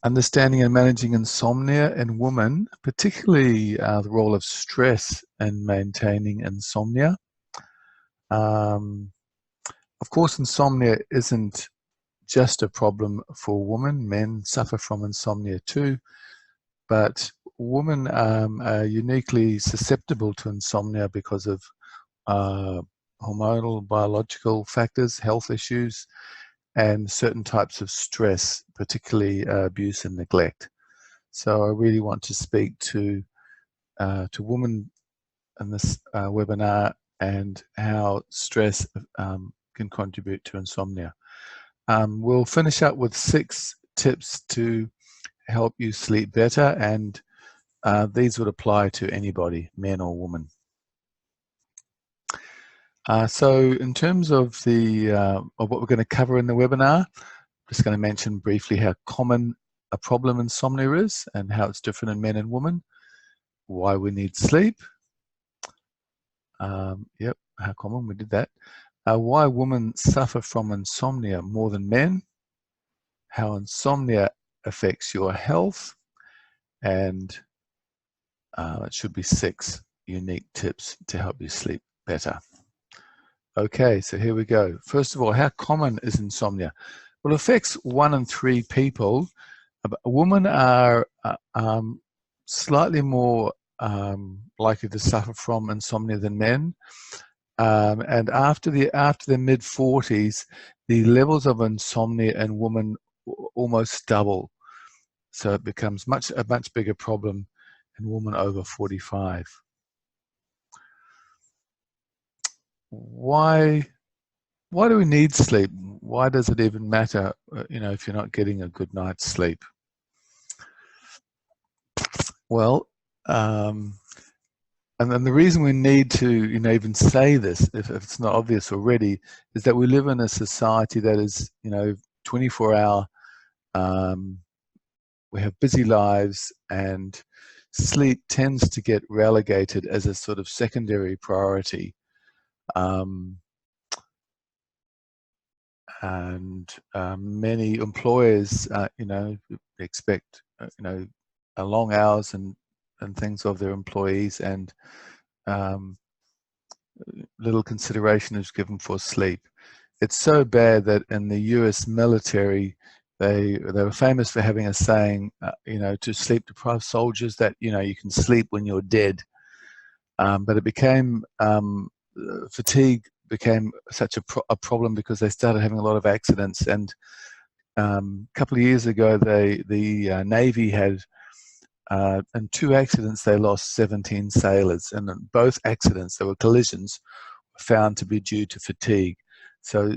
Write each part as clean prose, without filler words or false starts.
Understanding and managing insomnia in women, particularly the role of stress in maintaining insomnia. Of course, insomnia isn't just a problem for women. Men suffer from insomnia too, but women are uniquely susceptible to insomnia because of hormonal, biological factors, health issues, and certain types of stress, particularly abuse and neglect. So I really want to speak to women in this webinar and how stress can contribute to insomnia. We'll finish up with 6 tips to help you sleep better, and these would apply to anybody, men or women. So in terms of what we're going to cover in the webinar, I'm just going to mention briefly how common a problem insomnia is and how it's different in men and women, why we need sleep. Yep, how common, we did that. Why women suffer from insomnia more than men, how insomnia affects your health, and it should be 6 unique tips to help you sleep better. Okay, so here we go. First of all, how common is insomnia? Well, it affects 1 in 3 people. Women are slightly more likely to suffer from insomnia than men. And after their mid-40s, the levels of insomnia in women almost double. So it becomes a much bigger problem in women over 45. Why do we need sleep? Why does it even matter, if you're not getting a good night's sleep? Well, and then the reason we need to, even say this, if it's not obvious already, is that we live in a society that is, 24-hour. We have busy lives, and sleep tends to get relegated as a sort of secondary priority. Many employers, expect, long hours and things of their employees, and little consideration is given for sleep. It's so bad that in the US military, they were famous for having a saying, to sleep-deprived soldiers, that you can sleep when you're dead. But it became fatigue became such a problem because they started having a lot of accidents. And a couple of years ago, the Navy had, in 2 accidents, they lost 17 sailors. And in both accidents, there were collisions, found to be due to fatigue. So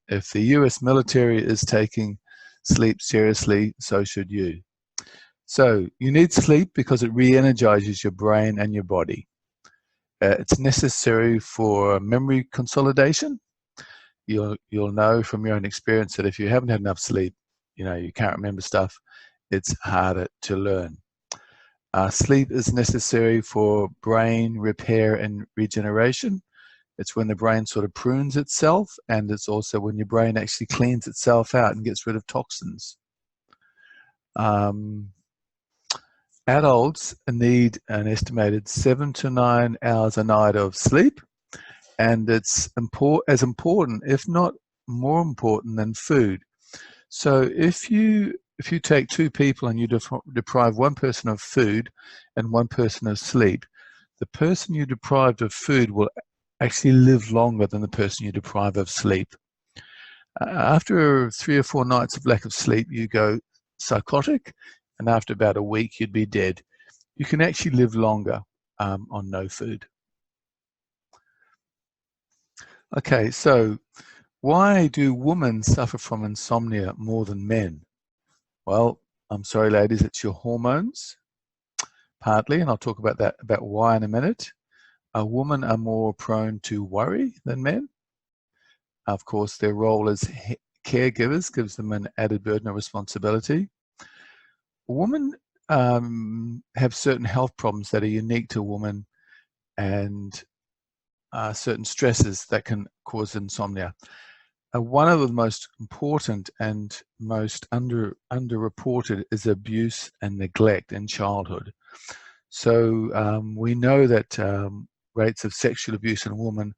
if the US military is taking sleep seriously, so should you. So you need sleep because it re-energizes your brain and your body. It's necessary for memory consolidation. You'll know from your own experience that if you haven't had enough sleep, you can't remember stuff. It's harder to learn. Sleep is necessary for brain repair and regeneration. It's when the brain sort of prunes itself, and it's also when your brain actually cleans itself out and gets rid of toxins. Adults need an estimated 7 to 9 hours a night of sleep, and it's as important, if not more important, than food. So if you take 2 people and you deprive one person of food and one person of sleep, the person you deprived of food will actually live longer than the person you deprive of sleep. After 3 or 4 nights of lack of sleep, you go psychotic, and after about a week, you'd be dead. You can actually live longer on no food. Okay, so why do women suffer from insomnia more than men? Well, I'm sorry, ladies, it's your hormones, partly, and I'll talk about why in a minute. Women are more prone to worry than men. Of course, their role as caregivers gives them an added burden of responsibility. Women have certain health problems that are unique to women, and certain stresses that can cause insomnia. one of the most important and most underreported is abuse and neglect in childhood. So we know that rates of sexual abuse in women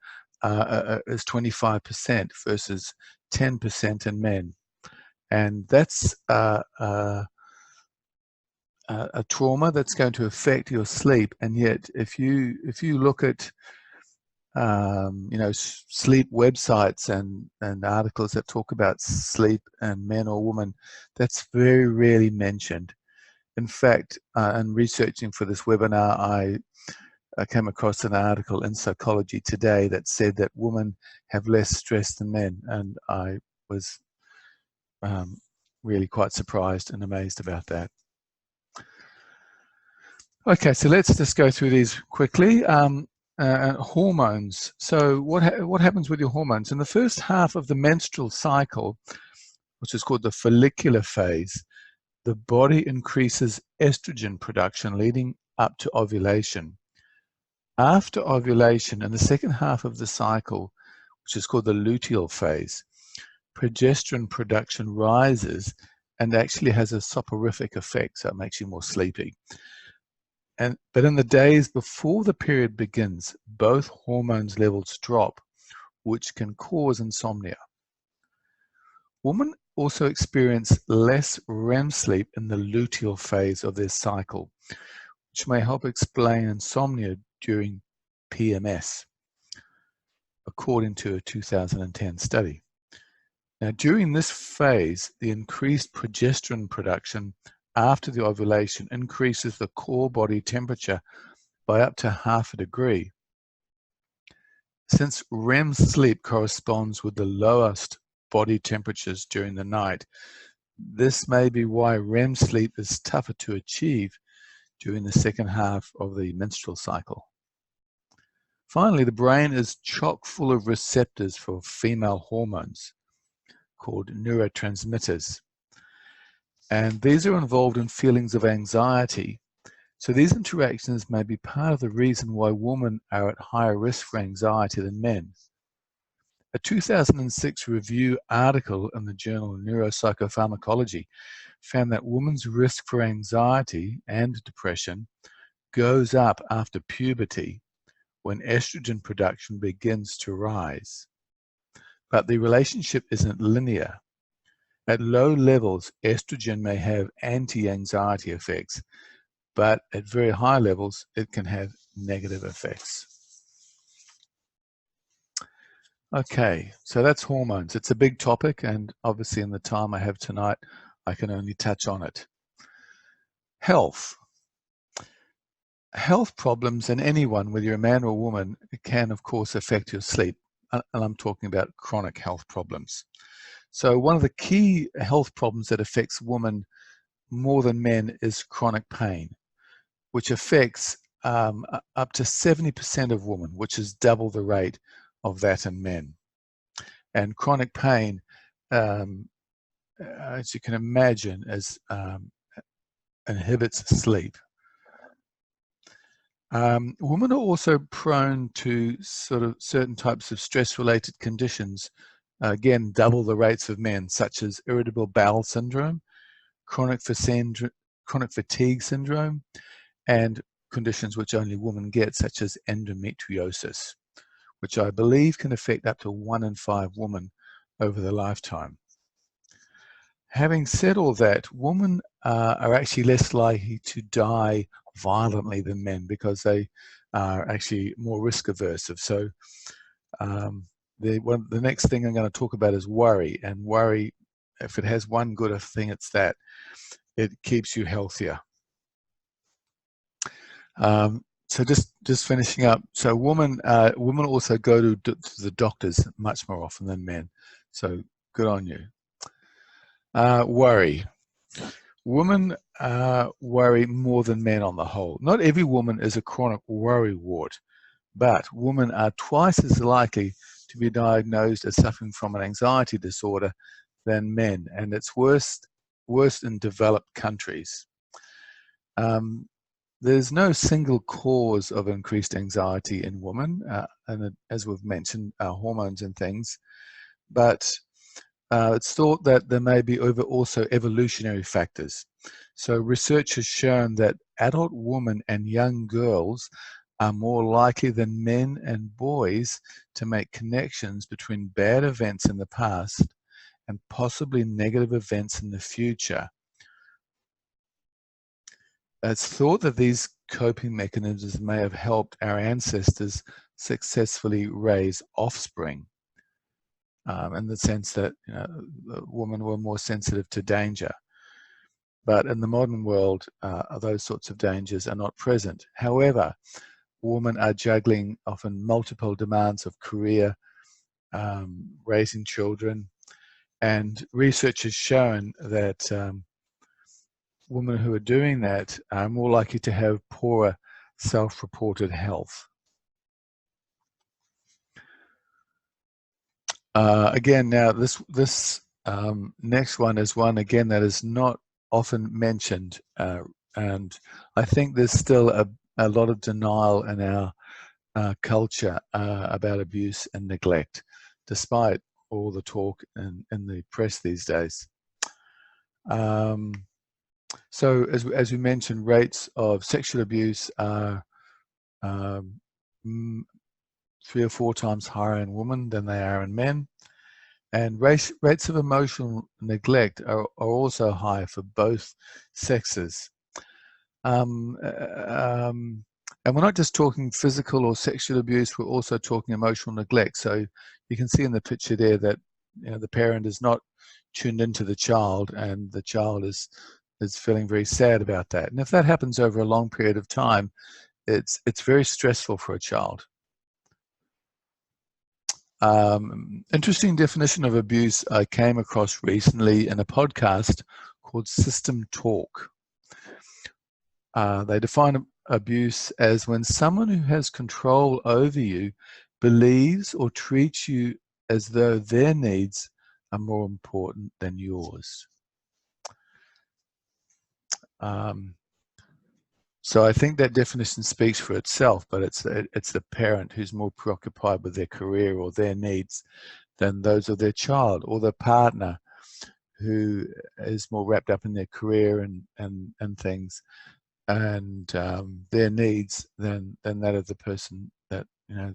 is 25% versus 10% in men, and that's a trauma that's going to affect your sleep. And yet, if you look at sleep websites and articles that talk about sleep and men or women, that's very rarely mentioned. In fact, in researching for this webinar, I came across an article in Psychology Today that said that women have less stress than men, and I was really quite surprised and amazed about that. Okay, so let's just go through these quickly. Hormones. So what happens with your hormones? In the first half of the menstrual cycle, which is called the follicular phase, the body increases estrogen production leading up to ovulation. After ovulation, in the second half of the cycle, which is called the luteal phase, progesterone production rises and actually has a soporific effect, so it makes you more sleepy. But in the days before the period begins, both hormones levels drop, which can cause insomnia. Women also experience less REM sleep in the luteal phase of their cycle, which may help explain insomnia during PMS, according to a 2010 study. Now, during this phase, the increased progesterone production after the ovulation increases the core body temperature by up to 0.5 degrees. Since REM sleep corresponds with the lowest body temperatures during the night, this may be why REM sleep is tougher to achieve during the second half of the menstrual cycle. Finally, the brain is chock full of receptors for female hormones called neurotransmitters. And these are involved in feelings of anxiety. So these interactions may be part of the reason why women are at higher risk for anxiety than men. A 2006 review article in the journal Neuropsychopharmacology found that women's risk for anxiety and depression goes up after puberty when estrogen production begins to rise. But the relationship isn't linear. At low levels, estrogen may have anti-anxiety effects, but at very high levels, it can have negative effects. Okay, so that's hormones. It's a big topic, and obviously in the time I have tonight, I can only touch on it. Health. Health problems in anyone, whether you're a man or a woman, can of course affect your sleep, and I'm talking about chronic health problems. So one of the key health problems that affects women more than men is chronic pain, which affects up to 70% of women, which is double the rate of that in men. And chronic pain, as you can imagine, inhibits sleep. Women are also prone to sort of certain types of stress-related conditions, again, double the rates of men, such as irritable bowel syndrome, chronic fatigue syndrome, and conditions which only women get, such as endometriosis, which I believe can affect up to 1 in 5 women over their lifetime. Having said all that, women are actually less likely to die violently than men because they are actually more risk aversive. So the next thing I'm going to talk about is worry. And worry, if it has one good thing, it's that it keeps you healthier. So just finishing up. So women also go to the doctors much more often than men. So good on you. Worry. Women worry more than men on the whole. Not every woman is a chronic worry wart, but women are twice as likely to be diagnosed as suffering from an anxiety disorder than men, and it's worse in developed countries. There's no single cause of increased anxiety in women, and as we've mentioned, hormones and things, but it's thought that there may be also evolutionary factors. So research has shown that adult women and young girls are more likely than men and boys to make connections between bad events in the past and possibly negative events in the future. It's thought that these coping mechanisms may have helped our ancestors successfully raise offspring, in the sense that women were more sensitive to danger. But in the modern world, those sorts of dangers are not present. However, women are juggling often multiple demands of career, raising children, and research has shown that women who are doing that are more likely to have poorer self-reported health. Again, now this next one is one again that is not often mentioned, and I think there's still a lot of denial in our culture about abuse and neglect, despite all the talk in the press these days. So as we mentioned, rates of sexual abuse are 3 or 4 times higher in women than they are in men. And rates of emotional neglect are also high for both sexes. And we're not just talking physical or sexual abuse, we're also talking emotional neglect. So you can see in the picture there that the parent is not tuned into the child, and the child is feeling very sad about that. And if that happens over a long period of time, it's very stressful for a child. Interesting definition of abuse I came across recently in a podcast called System Talk. They define abuse as when someone who has control over you believes or treats you as though their needs are more important than yours. So I think that definition speaks for itself, but it's the parent who's more preoccupied with their career or their needs than those of their child, or the partner who is more wrapped up in their career and things, and their needs than that of the person that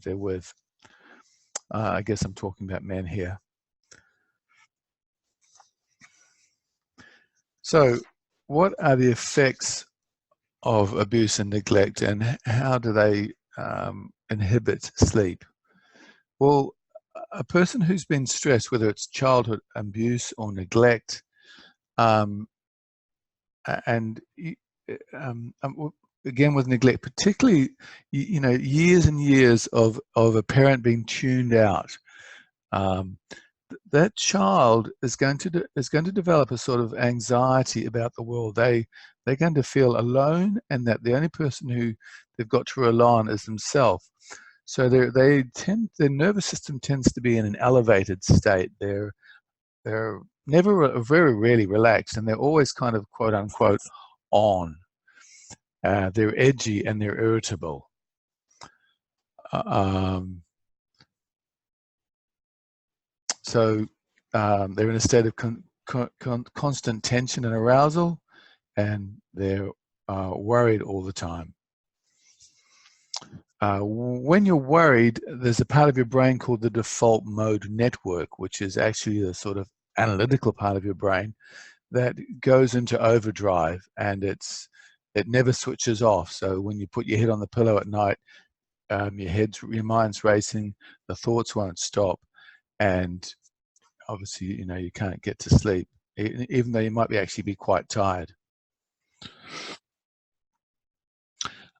they're with. I guess I'm talking about men here. So what are the effects of abuse and neglect, and how do they inhibit sleep? Well, a person who's been stressed, whether it's childhood abuse or neglect, and again with neglect, particularly years and years of a parent being tuned out, that child is going to develop a sort of anxiety about the world. They're going to feel alone, and that the only person who they've got to rely on is themselves. So their nervous system tends to be in an elevated state. They're never very rarely relaxed, and they're always kind of quote unquote on. They're edgy and they're irritable. So they're in a state of constant tension and arousal, and they're worried all the time. When you're worried, there's a part of your brain called the default mode network, which is actually the sort of analytical part of your brain that goes into overdrive, and it never switches off. So when you put your head on the pillow at night, your mind's racing, the thoughts won't stop, and obviously you can't get to sleep, even though you might actually be quite tired.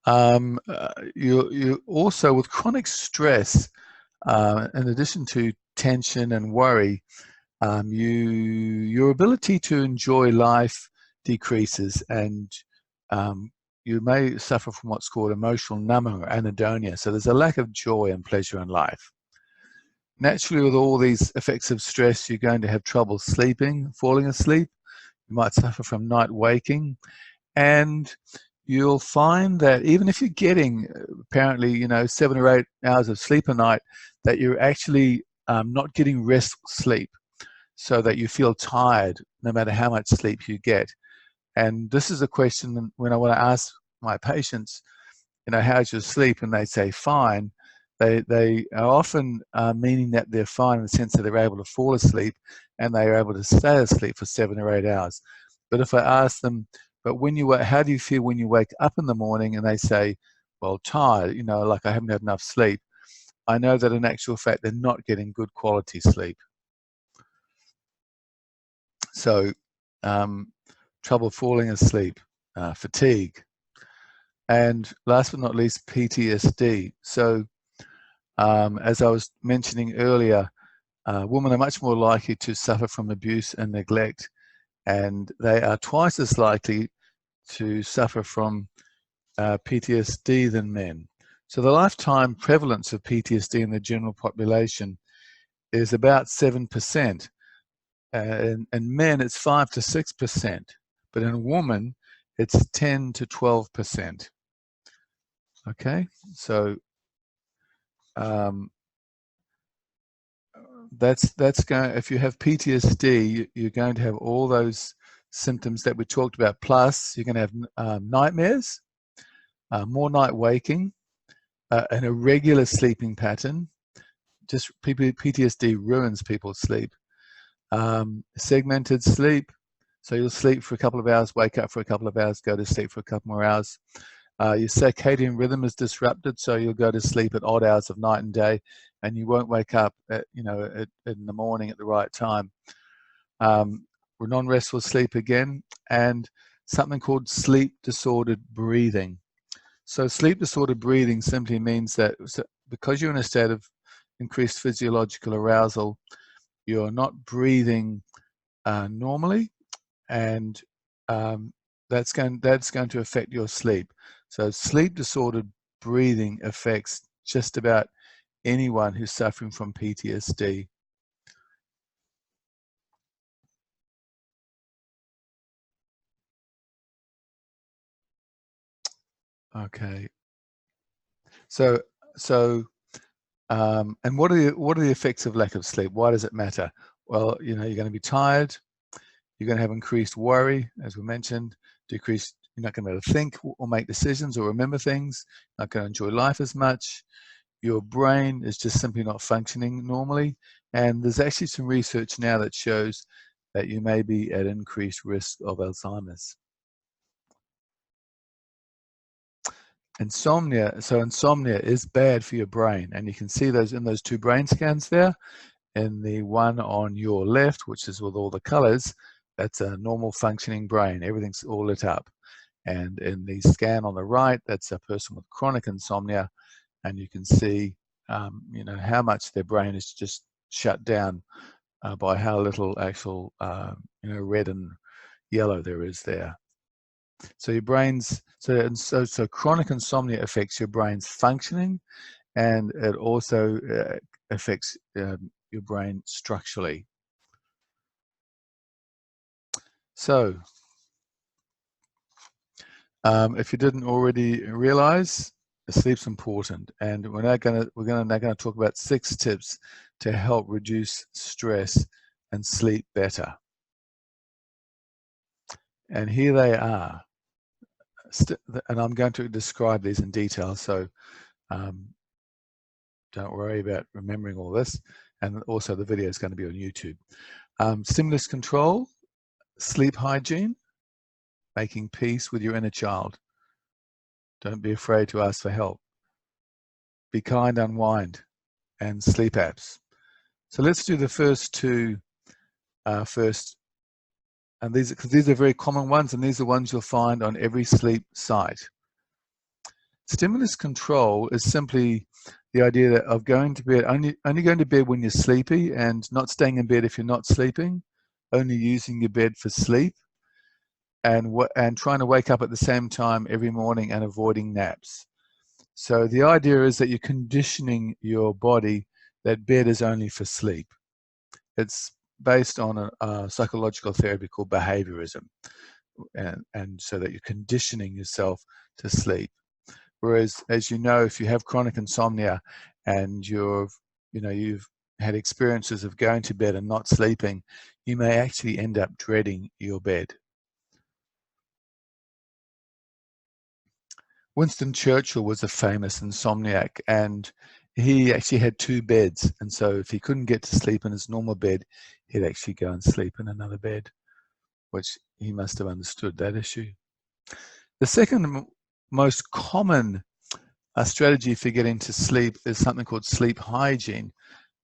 You also, with chronic stress, in addition to tension and worry, your ability to enjoy life decreases, and you may suffer from what's called emotional numbing or anhedonia. So there's a lack of joy and pleasure in life. Naturally, with all these effects of stress, you're going to have trouble sleeping, falling asleep. You might suffer from night waking, and you'll find that even if you're getting apparently 7 or 8 hours of sleep a night, that you're actually not getting restful sleep. so that you feel tired no matter how much sleep you get. And this is a question when I want to ask my patients, how's your sleep? And they say fine. They are often meaning that they're fine in the sense that they're able to fall asleep and they are able to stay asleep for 7 or 8 hours. But if I ask them, but how do you feel when you wake up in the morning? And they say, well, tired, like I haven't had enough sleep. I know that in actual fact, they're not getting good quality sleep. So trouble falling asleep, fatigue, and last but not least, PTSD. So as I was mentioning earlier, women are much more likely to suffer from abuse and neglect, and they are twice as likely to suffer from PTSD than men. So the lifetime prevalence of PTSD in the general population is about 7%. In men, it's 5 to 6%, but in a woman, it's 10 to 12%. Okay, so that's going. If you have PTSD, you're going to have all those symptoms that we talked about. Plus, you're going to have nightmares, more night waking, an irregular sleeping pattern. Just PTSD ruins people's sleep. Segmented sleep. So you'll sleep for a couple of hours, wake up for a couple of hours, go to sleep for a couple more hours. Your circadian rhythm is disrupted, so you'll go to sleep at odd hours of night and day, and you won't wake up in the morning at the right time. Non-restful sleep again, and something called sleep disordered breathing. So sleep disordered breathing simply means that because you're in a state of increased physiological arousal, you're not breathing normally, and that's going to affect your sleep. So sleep disordered breathing affects just about anyone who's suffering from PTSD. Okay. So and what are the effects of lack of sleep? Why does it matter? Well, you're going to be tired. You're going to have increased worry, as we mentioned, decreased. You're not going to be able to think or make decisions or remember things. Not going to enjoy life as much. Your brain is just simply not functioning normally. And there's actually some research now that shows that you may be at increased risk of Alzheimer's. Insomnia. So insomnia is bad for your brain. And you can see those in those 2 brain scans there. In the one on your left, which is with all the colors, that's a normal functioning brain. Everything's all lit up. And in the scan on the right, that's a person with chronic insomnia. And you can see, how much their brain is just shut down by how little actual, red and yellow there is there. So your brain's, so chronic insomnia affects your brain's functioning, and it also affects your brain structurally. So if you didn't already realize, sleep's important, and we're now going to talk about 6 tips to help reduce stress and sleep better. And here they are. And I'm going to describe these in detail, so don't worry about remembering all this. And also the video is going to be on YouTube. Stimulus control, sleep hygiene, making peace with your inner child. Don't be afraid to ask for help. Be kind, unwind, and sleep apps. So let's do the first 2 first. And these are very common ones, and these are ones you'll find on every sleep site. Stimulus control is simply the idea of going to bed, only going to bed when you're sleepy, and not staying in bed if you're not sleeping, only using your bed for sleep, and trying to wake up at the same time every morning and avoiding naps. So the idea is that you're conditioning your body that bed is only for sleep. It's based on a psychological therapy called behaviorism, and so that you're conditioning yourself to sleep. Whereas, as you know, if you have chronic insomnia and you've had experiences of going to bed and not sleeping, you may actually end up dreading your bed. Winston Churchill was a famous insomniac, and he actually had 2 beds, and so if he couldn't get to sleep in his normal bed, he'd actually go and sleep in another bed, which he must have understood that issue. The second most common strategy for getting to sleep is something called sleep hygiene.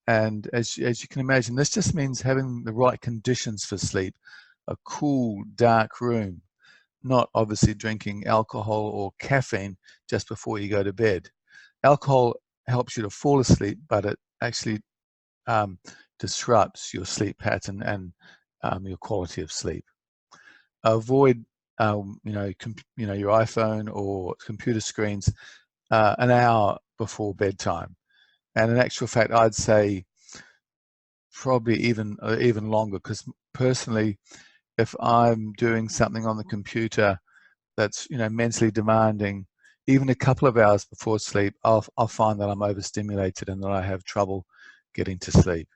And as you can imagine, this just means having the right conditions for sleep: a cool, dark room, not obviously drinking alcohol or caffeine just before you go to bed. Alcohol helps you to fall asleep, but it actually disrupts your sleep pattern and your quality of sleep. Avoid your iPhone or computer screens an hour before bedtime. And in actual fact, I'd say probably even longer, because personally, if I'm doing something on the computer that's mentally demanding, even a couple of hours before sleep, I'll find that I'm overstimulated and that I have trouble getting to sleep.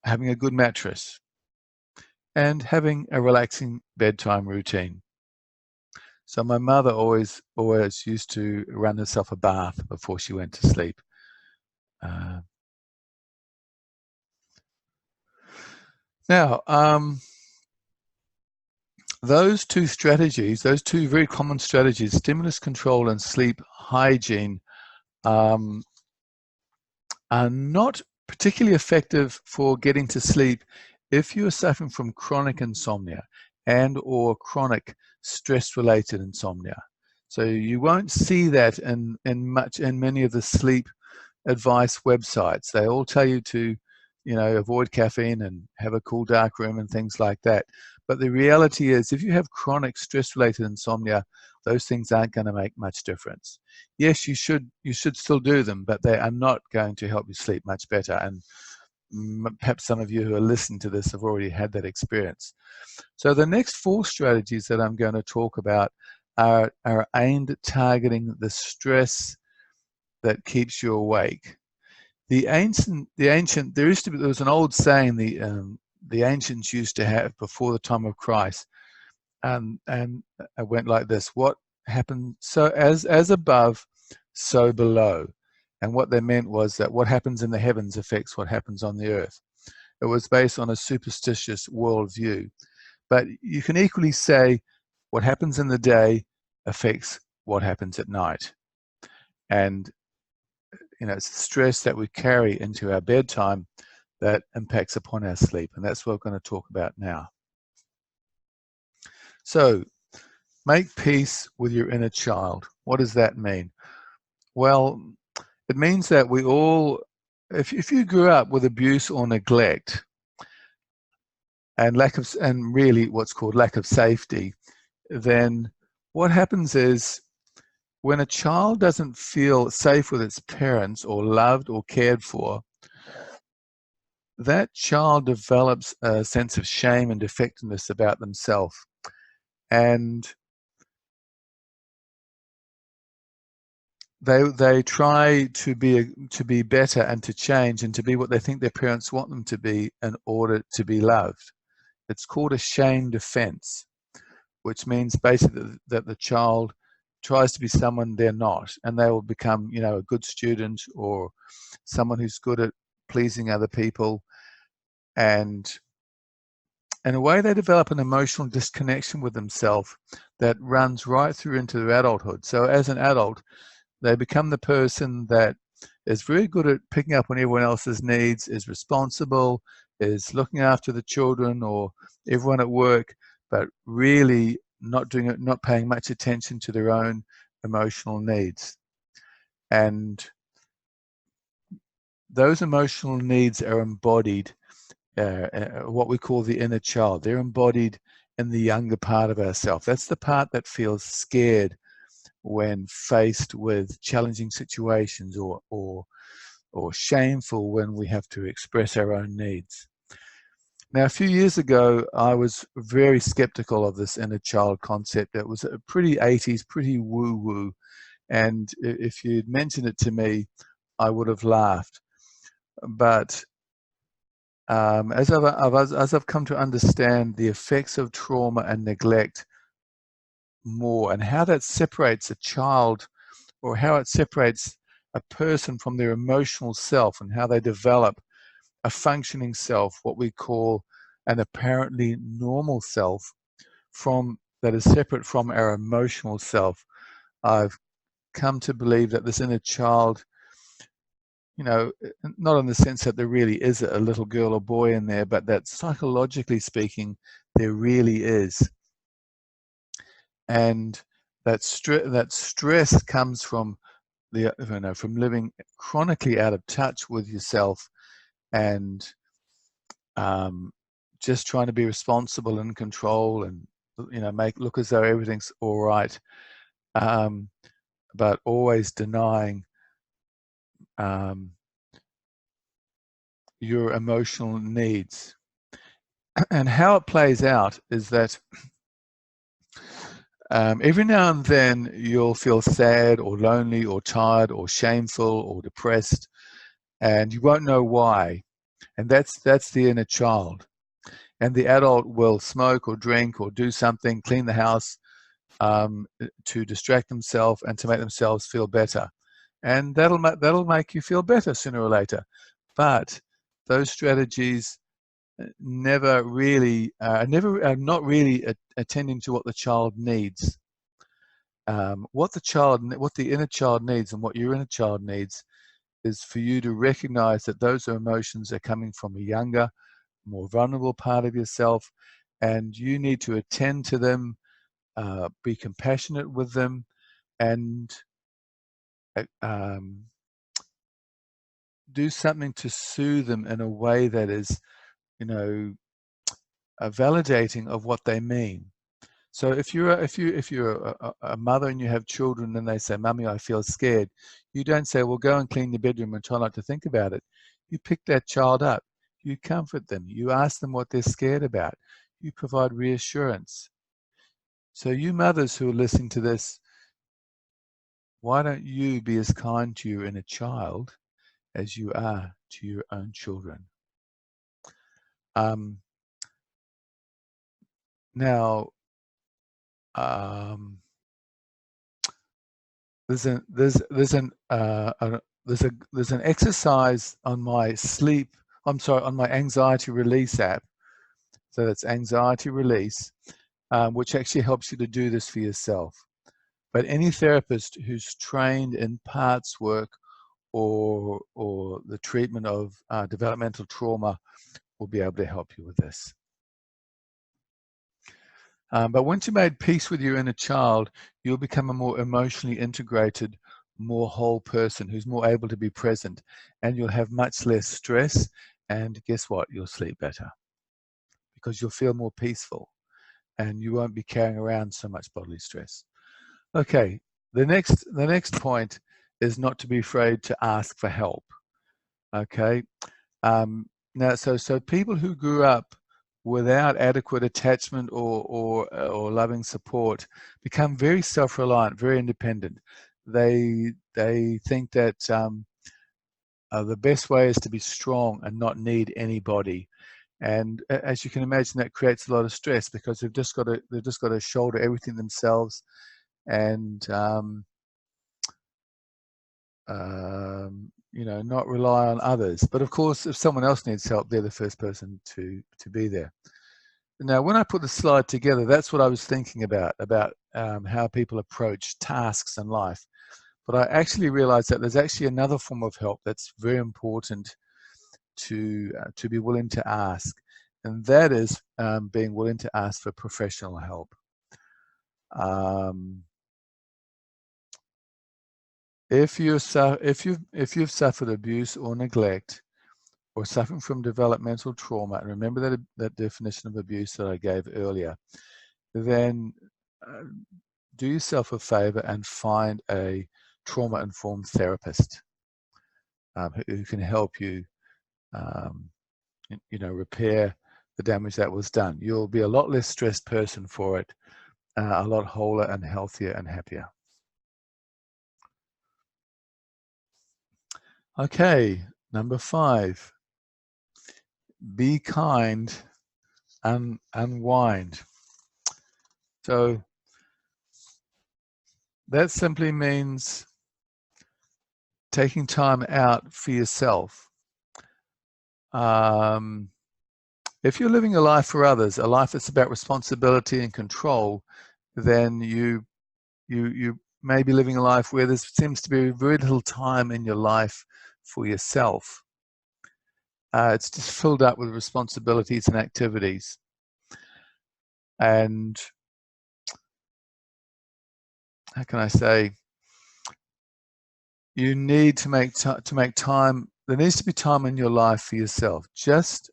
Having a good mattress and having a relaxing bedtime routine. So my mother always used to run herself a bath before she went to sleep. Now, those 2 strategies, those 2 very common strategies, stimulus control and sleep hygiene, are not particularly effective for getting to sleep if you are suffering from chronic insomnia and or chronic stress-related insomnia. So you won't see that in many of the sleep advice websites. They all tell you to, avoid caffeine and have a cool dark room and things like that. But the reality is, if you have chronic stress-related insomnia, those things aren't going to make much difference. Yes, you should still do them, but they are not going to help you sleep much better. And perhaps some of you who are listening to this have already had that experience. So the next 4 strategies that I'm going to talk about are aimed at targeting the stress that keeps you awake. There was an old saying the ancients used to have before the time of Christ, and it went like this: what happened, so as above, so below. And what they meant was that what happens in the heavens affects what happens on the earth. It was based on a superstitious worldview. But you can equally say what happens in the day affects what happens at night. And it's the stress that we carry into our bedtime that impacts upon our sleep. And that's what we're going to talk about now. So, make peace with your inner child. What does that mean? Well, it means that we all, if you grew up with abuse or neglect and really what's called lack of safety, then what happens is when a child doesn't feel safe with its parents or loved or cared for, that child develops a sense of shame and defectiveness about themselves. And they try to be better and to change and to be what they think their parents want them to be in order to be loved. It's called a shame defense, which means basically that the child tries to be someone they're not, and they will become, a good student or someone who's good at pleasing other people. And in a way, they develop an emotional disconnection with themselves that runs right through into their adulthood. So as an adult, they become the person that is very good at picking up on everyone else's needs, is responsible, is looking after the children or everyone at work, but really not doing it, not paying much attention to their own emotional needs. And those emotional needs are embodied, what we call the inner child. They're embodied in the younger part of ourselves. That's the part that feels scared when faced with challenging situations or shameful when we have to express our own needs. Now, a few years ago, I was very skeptical of this inner child concept. It was a pretty 80s, pretty woo-woo. And if you'd mentioned it to me, I would have laughed. But as I've come to understand the effects of trauma and neglect more, and how that separates a child, or how it separates a person from their emotional self, and how they develop a functioning self, what we call an apparently normal self, from that is separate from our emotional self. I've come to believe that this inner child, you know, not in the sense that there really is a little girl or boy in there, but that psychologically speaking, there really is. And that stress comes from from living chronically out of touch with yourself, and just trying to be responsible and control, and look as though everything's all right, but always denying your emotional needs. And how it plays out is that every now and then you'll feel sad or lonely or tired or shameful or depressed, and you won't know why. And that's the inner child. And the adult will smoke or drink or do something, clean the house, to distract themselves and to make themselves feel better. And that'll make you feel better sooner or later. But those strategies never really are not really attending to what the child needs. What the inner child needs, and what your inner child needs, is for you to recognize that those emotions are coming from a younger, more vulnerable part of yourself, and you need to attend to them, be compassionate with them, and do something to soothe them in a way that is, validating of what they mean. So if you're a mother and you have children and they say, "Mummy, I feel scared," you don't say, "Well, go and clean your bedroom and try not to think about it." You pick that child up, you comfort them, you ask them what they're scared about, you provide reassurance. So you mothers who are listening to this, why don't you be as kind to your inner child as you are to your own children? Now, there's an exercise on my on my anxiety release app. So that's anxiety release, which actually helps you to do this for yourself. But any therapist who's trained in parts work or the treatment of developmental trauma will be able to help you with this. But once you made peace with your inner child, you'll become a more emotionally integrated, more whole person who's more able to be present, and you'll have much less stress. And guess what? You'll sleep better because you'll feel more peaceful and you won't be carrying around so much bodily stress. Okay, the next point is not to be afraid to ask for help. Okay, now so people who grew up without adequate attachment or loving support become very self-reliant, very independent. They think that the best way is to be strong and not need anybody. And as you can imagine, that creates a lot of stress because they've just got to shoulder everything themselves, and not rely on others. But of course, if someone else needs help, they're the first person to be there. Now, when I put the slide together, that's what I was thinking about how people approach tasks in life. But I actually realized that there's actually another form of help that's very important to be willing to ask, and that is being willing to ask for professional help. If you've suffered abuse or neglect, or suffering from developmental trauma, and remember that definition of abuse that I gave earlier, then do yourself a favor and find a trauma-informed therapist who can help you, repair the damage that was done. You'll be a lot less stressed person for it, a lot wholer and healthier and happier. Okay, Number 5, be kind and unwind. So that simply means taking time out for yourself. If you're living a life for others, a life that's about responsibility and control, then you may be living a life where there seems to be very little time in your life for yourself. It's just filled up with responsibilities and activities. And how can I say? You need to make time. There needs to be time in your life for yourself. Just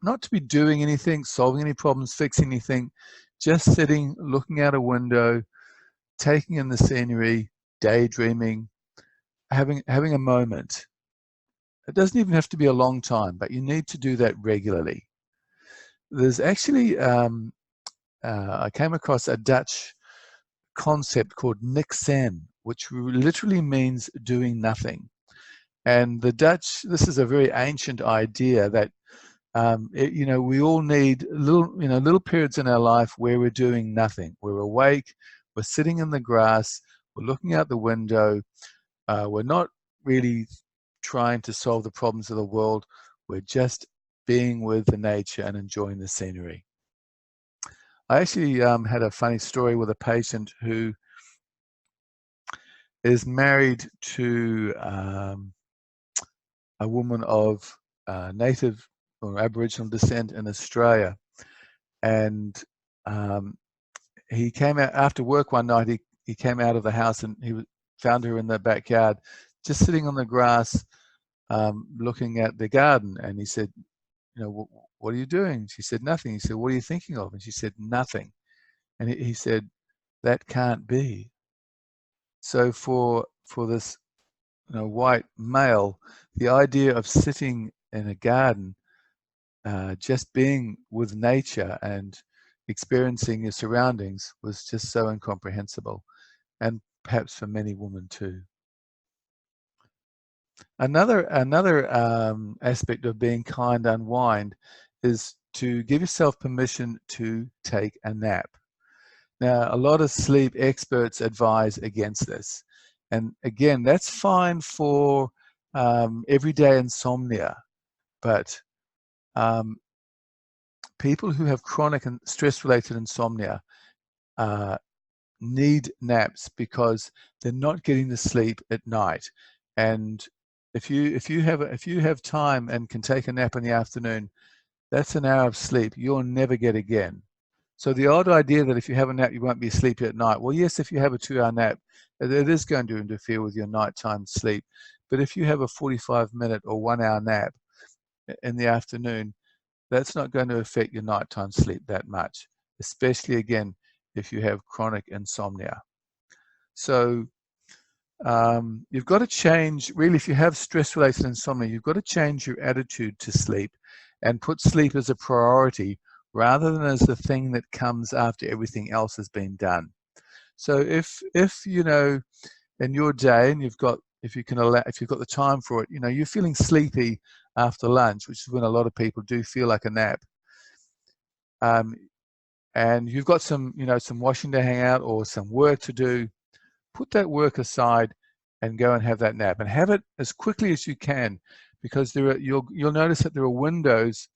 not to be doing anything, solving any problems, fixing anything. Just sitting, looking out a window, taking in the scenery, daydreaming, having a moment. It doesn't even have to be a long time, but you need to do that regularly. There's actually, I came across a Dutch concept called niks aan, which literally means doing nothing. And the Dutch, this is a very ancient idea that, we all need little periods in our life where we're doing nothing. We're awake, we're sitting in the grass, we're looking out the window, we're not really trying to solve the problems of the world. We're just being with the nature and enjoying the scenery. I actually had a funny story with a patient who is married to a woman of native or Aboriginal descent in Australia. And he came out after work one night. He came out of the house and he found her in the backyard, just sitting on the grass, looking at the garden. And he said, what are you doing? She said, nothing. He said, what are you thinking of? And she said, nothing. And he said, that can't be. So for this white male, the idea of sitting in a garden, just being with nature and experiencing your surroundings was just so incomprehensible, and perhaps for many women too. Another aspect of being kind unwind is to give yourself permission to take a nap. Now, a lot of sleep experts advise against this. And again, that's fine for everyday insomnia, but people who have chronic and stress-related insomnia need naps because they're not getting the sleep at night. And if you have time and can take a nap in the afternoon, that's an hour of sleep you'll never get again. So the old idea that if you have a nap you won't be sleepy at night, well, yes, if you have a 2-hour nap, it is going to interfere with your nighttime sleep. But if you have a 45-minute or 1-hour nap in the afternoon, that's not going to affect your nighttime sleep that much, especially again if you have chronic insomnia. So you've got to change, really, if you have stress-related insomnia, you've got to change your attitude to sleep and put sleep as a priority rather than as the thing that comes after everything else has been done. So if in your day, and if you've got the time for it, you're feeling sleepy after lunch, which is when a lot of people do feel like a nap, and you've got some washing to hang out or some work to do, put that work aside and go and have that nap, and have it as quickly as you can, because you'll notice that there are windows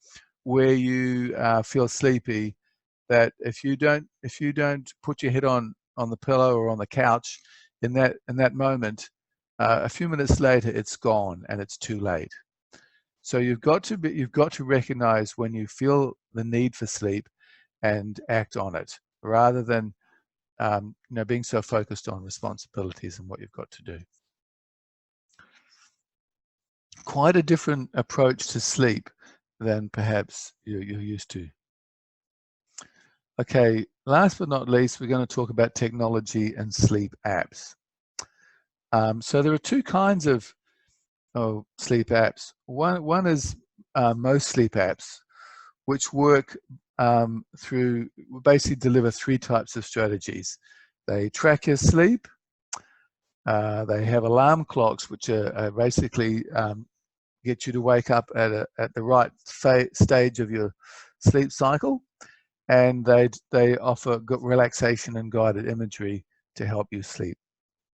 where you feel sleepy that if you don't put your head on the pillow or on the couch in that moment, a few minutes later it's gone and it's too late. So you've got to recognize when you feel the need for sleep and act on it, rather than being so focused on responsibilities and what you've got to do. Quite a different approach to sleep than perhaps you're used to. Okay, last but not least, we're going to talk about technology and sleep apps. So there are two kinds of sleep apps. One is most sleep apps, which work basically deliver 3 types of strategies. They track your sleep. They have alarm clocks, which are basically get you to wake up at the right stage of your sleep cycle, and they offer good relaxation and guided imagery to help you sleep.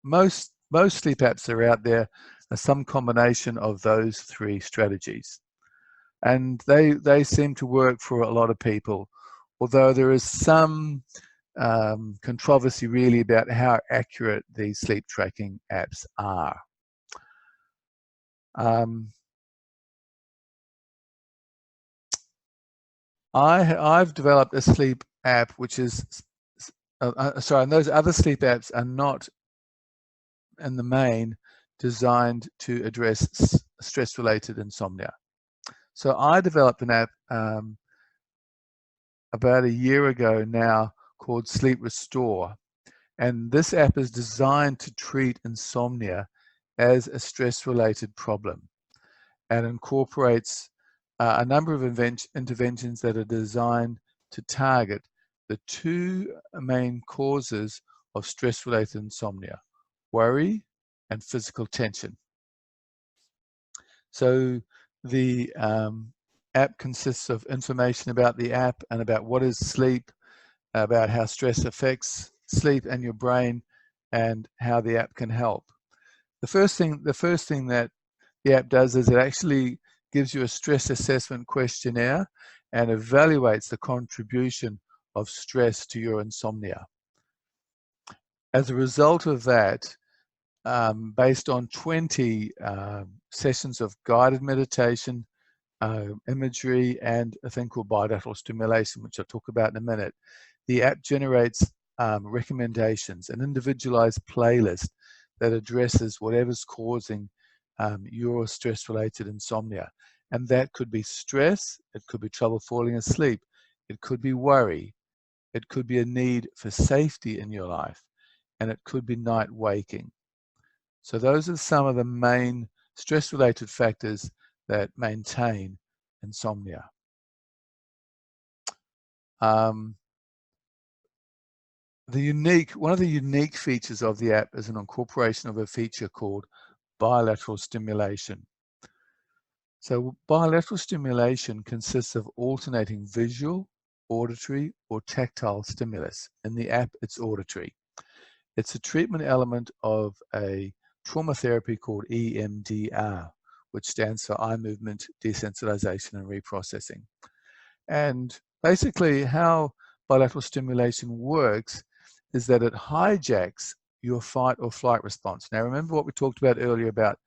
Most sleep apps that are out there are some combination of those three strategies, and they seem to work for a lot of people, although there is some controversy really about how accurate these sleep tracking apps are. I've developed a sleep app which is sorry, and those other sleep apps are not in the main designed to address stress-related insomnia. So I developed an app about a year ago now called Sleep Restore, and this app is designed to treat insomnia as a stress-related problem and incorporates a number of interventions that are designed to target the two main causes of stress-related insomnia: worry and physical tension. So the app consists of information about the app and about what is sleep, about how stress affects sleep and your brain, and how the app can help. The first thing that the app does is it actually gives you a stress assessment questionnaire and evaluates the contribution of stress to your insomnia. As a result of that, based on 20 sessions of guided meditation, imagery, and a thing called bilateral stimulation, which I'll talk about in a minute, the app generates recommendations, an individualized playlist that addresses whatever's causing your stress-related insomnia. And that could be stress, it could be trouble falling asleep, it could be worry, it could be a need for safety in your life, and it could be night waking. So those are some of the main stress-related factors that maintain insomnia. One of the unique features of the app is an incorporation of a feature called bilateral stimulation. So bilateral stimulation consists of alternating visual, auditory, or tactile stimulus. In the app, it's auditory. It's a treatment element of a trauma therapy called EMDR, which stands for eye movement desensitization and reprocessing. And basically how bilateral stimulation works is that it hijacks your fight or flight response. Now remember what we talked about earlier about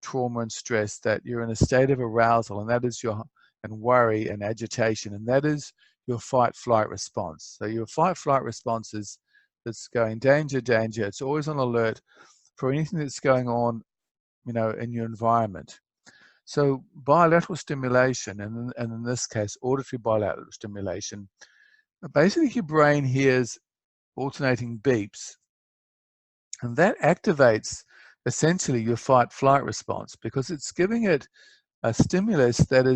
trauma and stress, that you're in a state of arousal, and that is and worry and agitation, and that is your fight-flight response. So your fight-flight response is that's going danger, danger. It's always on alert for anything that's going on, in your environment. So bilateral stimulation, and in this case, auditory bilateral stimulation, basically your brain hears alternating beeps, and that activates essentially your fight-flight response because it's giving it a stimulus that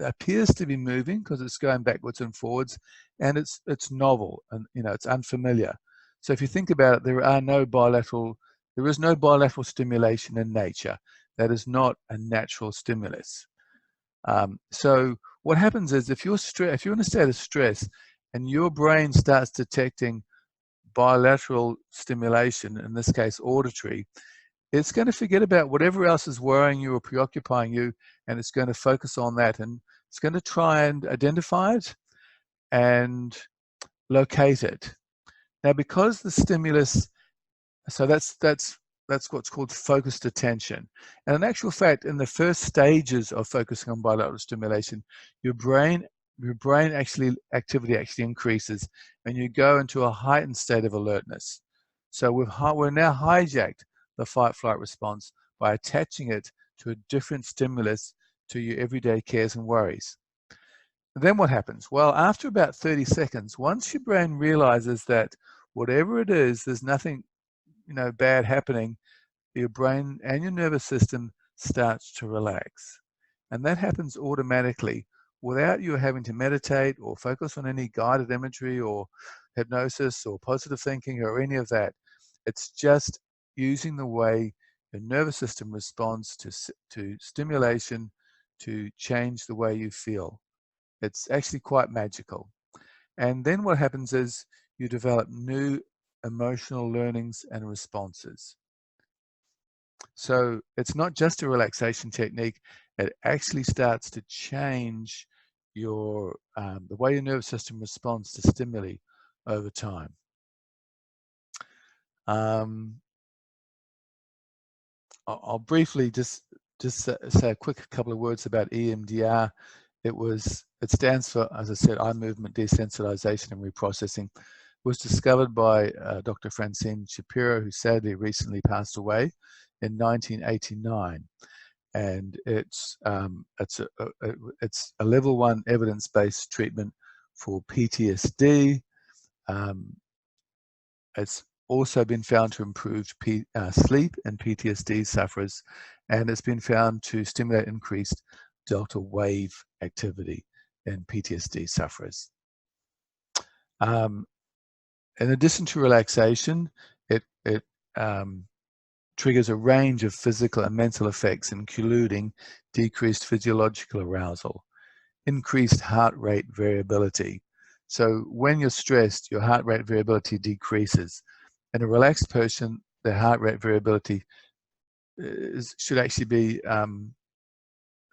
appears to be moving because it's going backwards and forwards, and it's novel and it's unfamiliar. So if you think about it, there is no bilateral stimulation in nature. That is not a natural stimulus. So what happens is if you're in a state of stress and your brain starts detecting bilateral stimulation, in this case auditory, it's going to forget about whatever else is worrying you or preoccupying you, and it's going to focus on that, and it's going to try and identify it and locate it. Now, because the stimulus, so that's what's called focused attention. And in actual fact, in the first stages of focusing on bilateral stimulation, your brain activity actually increases, and you go into a heightened state of alertness. So we're now hijacked the fight-flight response by attaching it to a different stimulus to your everyday cares and worries. And then what happens? Well, after about 30 seconds, once your brain realizes that whatever it is, there's nothing bad happening, your brain and your nervous system starts to relax. And that happens automatically without you having to meditate or focus on any guided imagery or hypnosis or positive thinking or any of that. It's just using the way Your nervous system responds to stimulation to change the way you feel. It's actually quite magical. And then what happens is you develop new emotional learnings and responses. So it's not just a relaxation technique, it actually starts to change your the way your nervous system responds to stimuli over time. I'll briefly just say a quick couple of words about EMDR. It stands for, as I said, eye movement desensitization and reprocessing. It was discovered by Dr. Francine Shapiro, who sadly recently passed away in 1989. And it's a level 1 evidence-based treatment for PTSD. It's also been found to improve sleep in PTSD sufferers, and it's been found to stimulate increased delta wave activity in PTSD sufferers. In addition to relaxation, it triggers a range of physical and mental effects, including decreased physiological arousal, increased heart rate variability. So when you're stressed, your heart rate variability decreases. In a relaxed person, their heart rate variability should actually be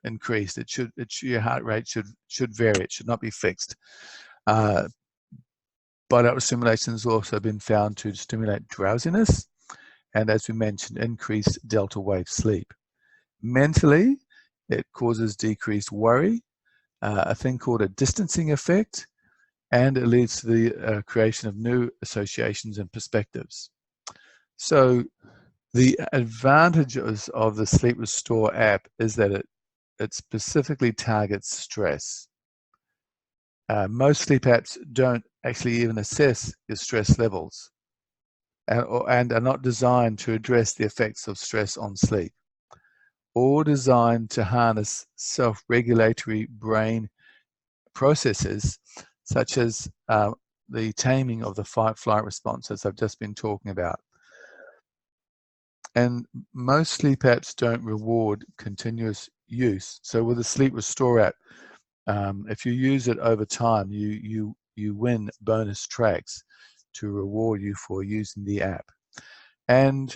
increased. Your heart rate should vary. It should not be fixed. Bilateral stimulation has also been found to stimulate drowsiness, and as we mentioned, increased delta wave sleep. Mentally, it causes decreased worry, a thing called a distancing effect, and it leads to the creation of new associations and perspectives. So the advantages of the Sleep Restore app is that it specifically targets stress. Most sleep apps don't actually even assess your stress levels and are not designed to address the effects of stress on sleep, or designed to harness self-regulatory brain processes such as the taming of the fight-flight response, as I've just been talking about. And most sleep apps don't reward continuous use. So with the Sleep Restore app, if you use it over time, you win bonus tracks to reward you for using the app. And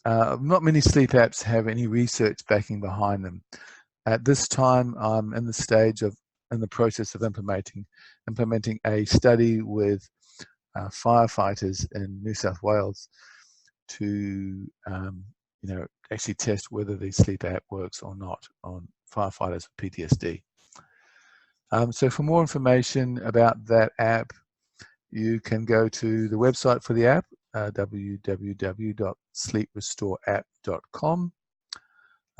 not many sleep apps have any research backing behind them. At this time, I'm in the process of implementing a study with firefighters in New South Wales to actually test whether the sleep app works or not on firefighters with PTSD. So for more information about that app, you can go to the website for the app, www.sleeprestoreapp.com.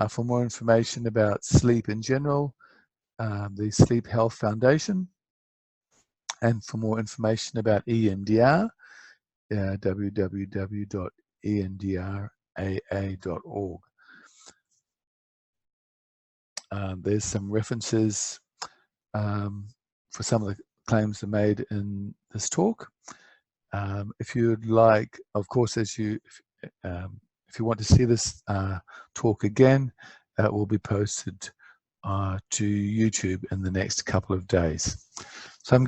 For more information about sleep in general, the Sleep Health Foundation, and for more information about EMDR, www.emdraa.org. There's some references for some of the claims that are made in this talk. If you'd like, of course, if you want to see this talk again, it will be posted to YouTube in the next couple of days.